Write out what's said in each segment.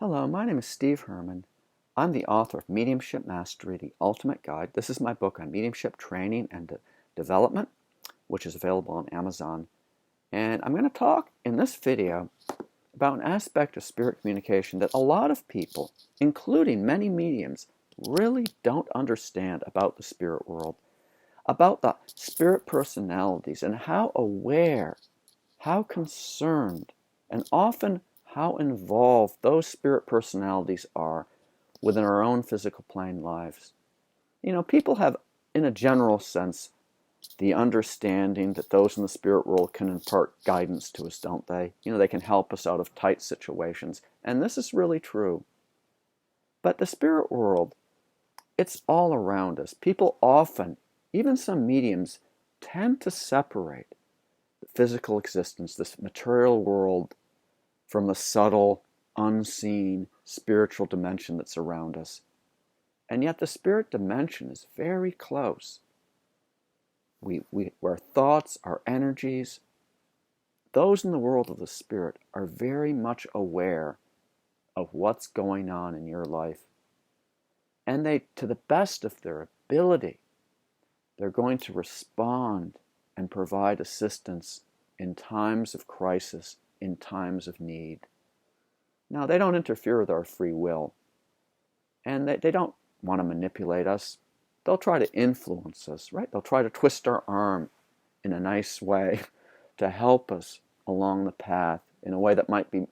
Hello, my name is Steve Herman. I'm the author of Mediumship Mastery, the Ultimate Guide. This is my book on mediumship training and development, which is available on Amazon. And I'm going to talk in this video about an aspect of spirit communication that a lot of people, including many mediums, really don't understand about the spirit world, about the spirit personalities and how aware, how concerned, and often how involved those spirit personalities are within our own physical plane lives. People have, in a general sense, the understanding that those in the spirit world can impart guidance to us, don't they? They can help us out of tight situations, and this is really true. But the spirit world, it's all around us. People often, even some mediums, tend to separate the physical existence, this material world, from the subtle, unseen, spiritual dimension that's around us. And yet the spirit dimension is very close. Our thoughts, our energies, those in the world of the spirit are very much aware of what's going on in your life. And they, to the best of their ability, they're going to respond and provide assistance in times of crisis, in times of need. Now, they don't interfere with our free will, and they don't want to manipulate us. They'll try to influence us, right? They'll try to twist our arm in a nice way to help us along the path in a way that might be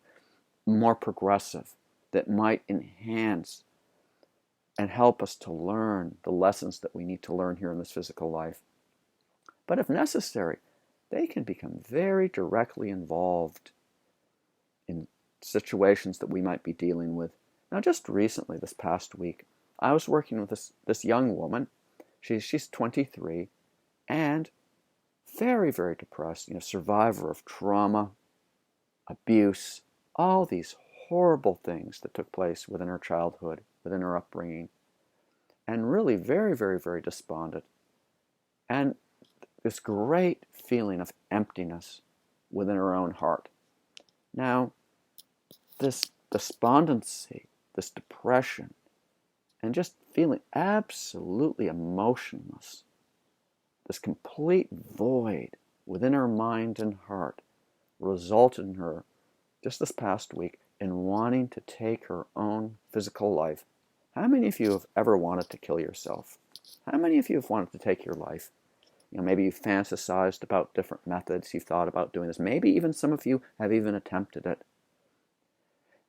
more progressive, that might enhance and help us to learn the lessons that we need to learn here in this physical life. But if necessary, they can become very directly involved in situations that we might be dealing with. Now, just recently, this past week, I was working with this young woman. She's 23 and very, very depressed, survivor of trauma, abuse, all these horrible things that took place within her childhood, within her upbringing, and really very, very, very despondent. And this great feeling of emptiness within her own heart. Now, this despondency, this depression, and just feeling absolutely emotionless, this complete void within her mind and heart, resulted in her, just this past week, in wanting to take her own physical life. How many of you have ever wanted to kill yourself? How many of you have wanted to take your life? Maybe you've fantasized about different methods, you've thought about doing this. Maybe even some of you have even attempted it.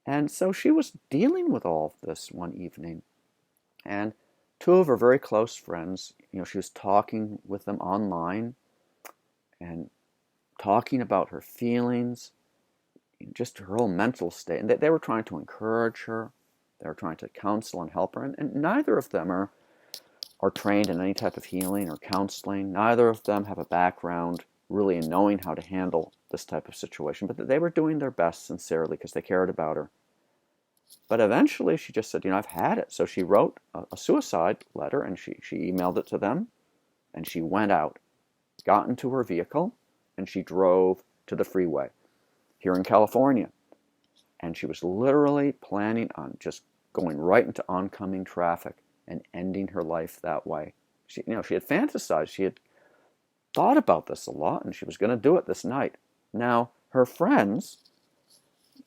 And so she was dealing with all of this one evening. And two of her very close friends, she was talking with them online and talking about her feelings, just her whole mental state. And they were trying to encourage her. They were trying to counsel and help her. And neither of them are trained in any type of healing or counseling. Neither of them have a background really in knowing how to handle this type of situation. But they were doing their best sincerely because they cared about her. But eventually she just said, I've had it. So she wrote a suicide letter and she emailed it to them. And she went out, got into her vehicle, and she drove to the freeway here in California. And she was literally planning on just going right into oncoming traffic and ending her life that way. She had fantasized. She had thought about this a lot, and she was going to do it this night. Now, her friends,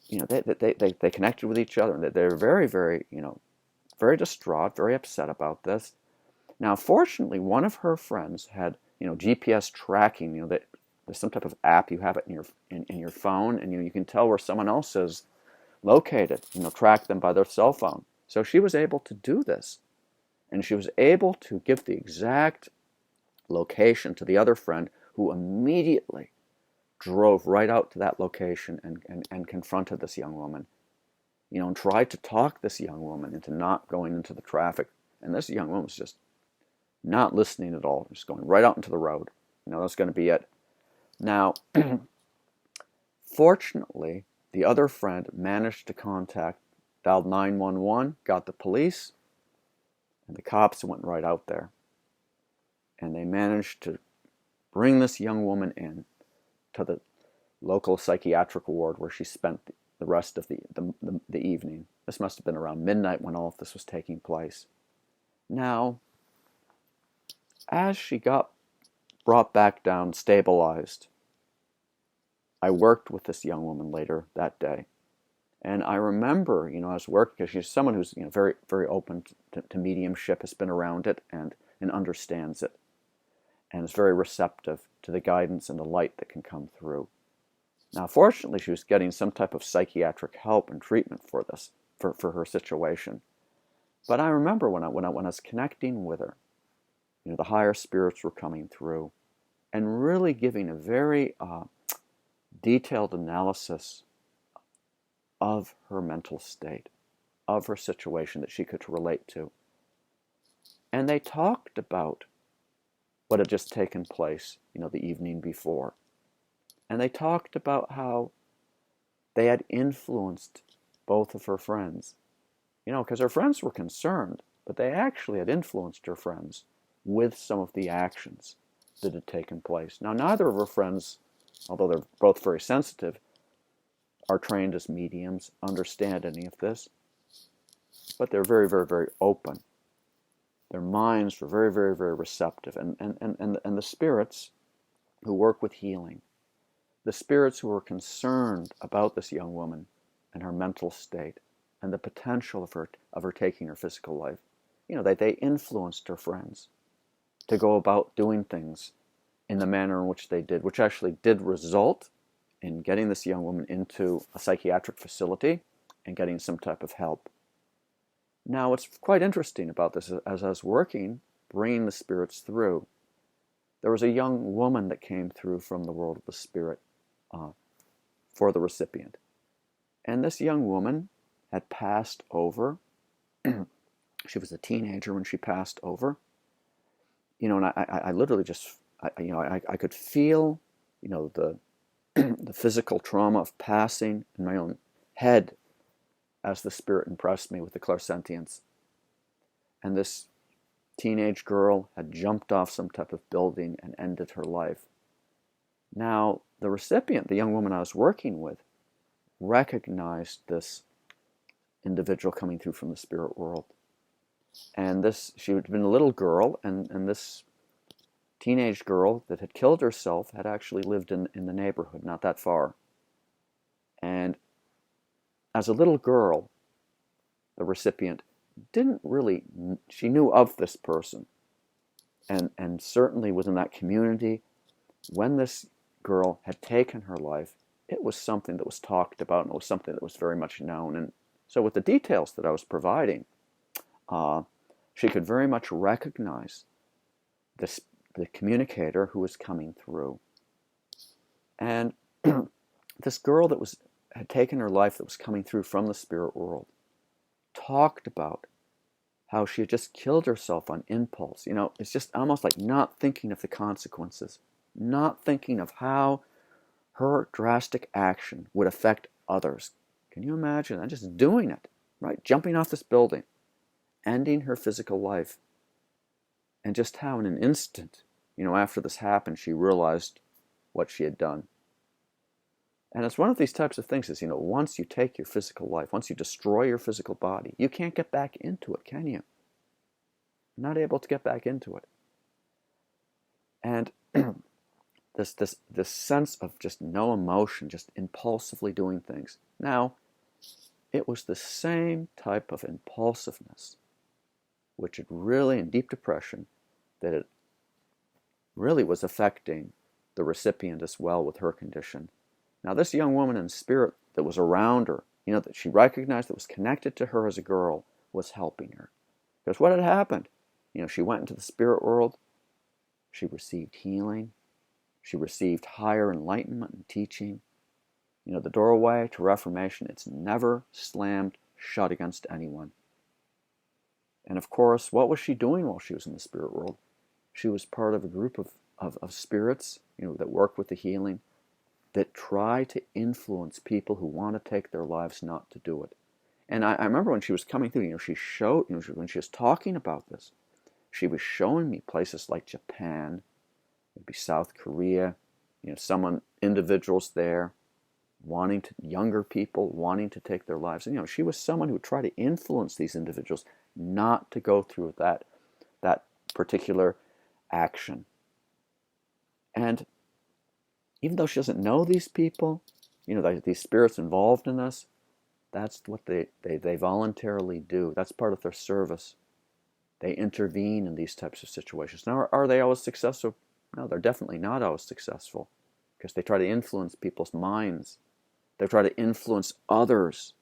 they connected with each other, and they're very, very, very distraught, very upset about this. Now, fortunately, one of her friends had, GPS tracking. That there's some type of app you have it in your phone, and you can tell where someone else is located. Track them by their cell phone. So she was able to do this, and she was able to give the exact location to the other friend, who immediately drove right out to that location and confronted this young woman, and tried to talk this young woman into not going into the traffic. And this young woman was just not listening at all, just going right out into the road. That's going to be it. Now, fortunately, the other friend managed to dialed 911, got the police, and the cops went right out there. And they managed to bring this young woman in to the local psychiatric ward where she spent the rest of the evening. This must have been around midnight when all of this was taking place. Now, as she got brought back down, stabilized, I worked with this young woman later that day. And I remember, I was working, because she's someone who's, very, very open to mediumship, has been around it and understands it, and is very receptive to the guidance and the light that can come through. Now, fortunately, she was getting some type of psychiatric help and treatment for this, for her situation. But I remember when I was connecting with her, the higher spirits were coming through and really giving a very detailed analysis of her mental state, of her situation that she could relate to. And they talked about what had just taken place, the evening before. And they talked about how they had influenced both of her friends. Because her friends were concerned, but they actually had influenced her friends with some of the actions that had taken place. Now, neither of her friends, although they're both very sensitive, are trained as mediums, understand any of this, but they're very, very, very open. Their minds were very, very, very receptive. And the spirits who work with healing, the spirits who were concerned about this young woman and her mental state and the potential of her taking her physical life, they influenced her friends to go about doing things in the manner in which they did, which actually did result in getting this young woman into a psychiatric facility and getting some type of help. Now, what's quite interesting about this, as I was working, bringing the spirits through, there was a young woman that came through from the world of the spirit for the recipient. And this young woman had passed over. She was a teenager when she passed over. And I literally just, I could feel, the physical trauma of passing in my own head as the spirit impressed me with the clairsentience. And this teenage girl had jumped off some type of building and ended her life. Now, the recipient, the young woman I was working with, recognized this individual coming through from the spirit world. And she had been a little girl, and this teenage girl that had killed herself had actually lived in the neighborhood, not that far. And as a little girl, the recipient she knew of this person. And certainly within that community, when this girl had taken her life, it was something that was talked about, and it was something that was very much known. And so with the details that I was providing, she could very much recognize the communicator who was coming through. And this girl that had taken her life, that was coming through from the spirit world, talked about how she had just killed herself on impulse. It's just almost like not thinking of the consequences, not thinking of how her drastic action would affect others. Can you imagine? And just doing it, right? Jumping off this building, ending her physical life. And just how in an instant, after this happened, she realized what she had done. And it's one of these types of things is, once you take your physical life, once you destroy your physical body, you can't get back into it, can you? You're not able to get back into it. And this sense of just no emotion, just impulsively doing things. Now, it was the same type of impulsiveness, which had really, in deep depression, that it really was affecting the recipient as well with her condition. Now, this young woman in spirit that was around her, that she recognized that was connected to her as a girl, was helping her. Because what had happened? She went into the spirit world. She received healing. She received higher enlightenment and teaching. The doorway to reformation, it's never slammed shut against anyone. And of course, what was she doing while she was in the spirit world? She was part of a group of spirits, that work with the healing, that try to influence people who want to take their lives not to do it. And I remember when she was coming through, she showed, when she was talking about this, she was showing me places like Japan, maybe South Korea, individuals there, younger people wanting to take their lives. And she was someone who would try to influence these individuals not to go through that particular action. And even though she doesn't know these people, these spirits involved in this, that's what they voluntarily do. That's part of their service. They intervene in these types of situations. Now, are they always successful? No, they're definitely not always successful, because they try to influence people's minds. They try to influence others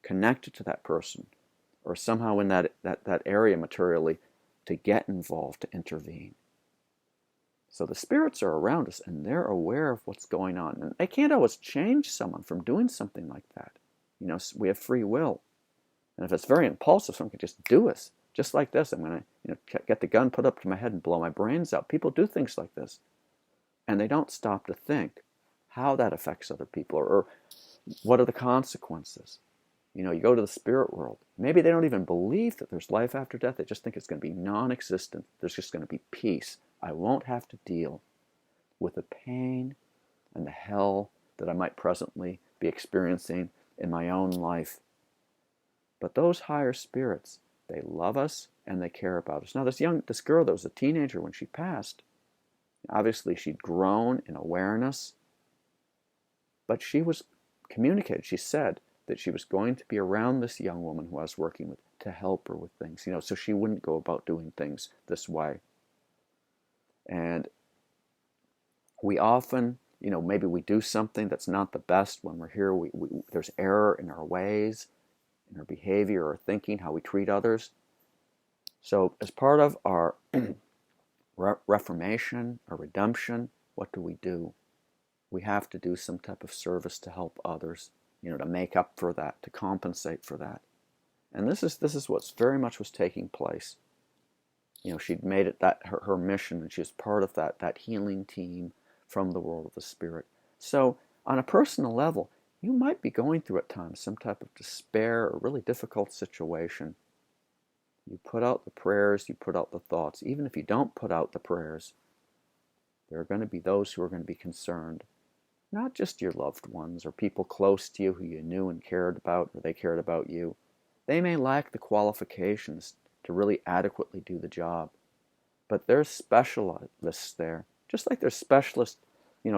connected to that person, or somehow in that area materially, to get involved, to intervene. So the spirits are around us, and they're aware of what's going on. And they can't always change someone from doing something like that. We have free will. And if it's very impulsive, someone can just do it. Just like this, I'm going to get the gun put up to my head and blow my brains out. People do things like this. And they don't stop to think how that affects other people, or what are the consequences. You go to the spirit world. Maybe they don't even believe that there's life after death. They just think it's going to be non-existent. There's just going to be peace. I won't have to deal with the pain and the hell that I might presently be experiencing in my own life. But those higher spirits, they love us and they care about us. Now, this girl that was a teenager when she passed, obviously she'd grown in awareness, but she was communicated. She said that she was going to be around this young woman who I was working with to help her with things, so she wouldn't go about doing things this way. And we often, maybe we do something that's not the best when we're here. There's error in our ways, in our behavior, or thinking, how we treat others. So as part of our reformation or redemption, what do? We have to do some type of service to help others, to make up for that, to compensate for that. And this is what's very much was taking place. She'd made it that her mission, and she was part of that healing team from the world of the spirit. So on a personal level, you might be going through at times some type of despair or really difficult situation. You put out the prayers, you put out the thoughts. Even if you don't put out the prayers, there are going to be those who are going to be concerned. Not just your loved ones or people close to you who you knew and cared about, or they cared about you. They may lack the qualifications to really adequately do the job. But there's specialists there. Just like there's specialists,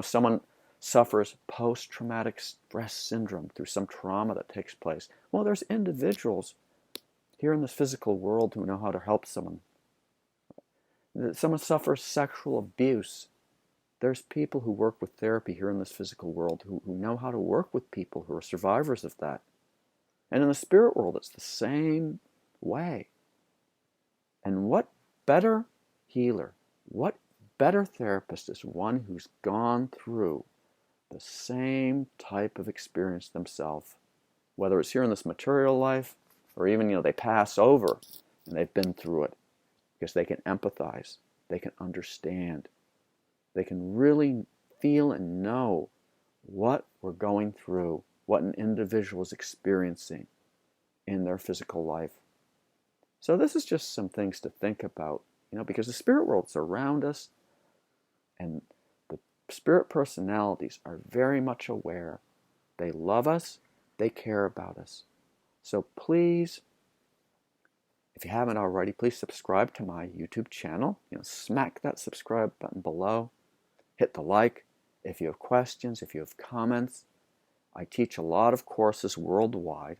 someone suffers post-traumatic stress syndrome through some trauma that takes place. Well, there's individuals here in this physical world who know how to help someone. Someone suffers sexual abuse. There's people who work with therapy here in this physical world who know how to work with people who are survivors of that. And in the spirit world, it's the same way. And what better healer, what better therapist is one who's gone through the same type of experience themselves, whether it's here in this material life, or even, they pass over and they've been through it, because they can empathize, they can understand, they can really feel and know what we're going through, what an individual is experiencing in their physical life. So this is just some things to think about, because the spirit world's around us, and the spirit personalities are very much aware. They love us, they care about us. So please, if you haven't already, please subscribe to my YouTube channel. Smack that subscribe button below. Hit the like. If you have questions, if you have comments, I teach a lot of courses worldwide.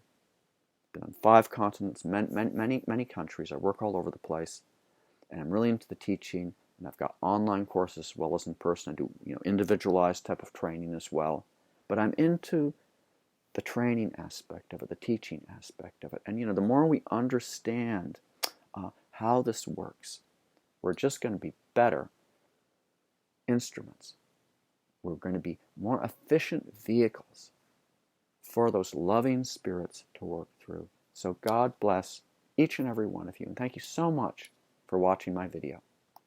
Been on 5 continents, many countries. I work all over the place, and I'm really into the teaching. And I've got online courses as well as in person. I do individualized type of training as well. But I'm into the training aspect of it, the teaching aspect of it. And the more we understand how this works, we're just going to be better instruments. We're going to be more efficient vehicles for those loving spirits to work through. So God bless each and every one of you. And thank you so much for watching my video.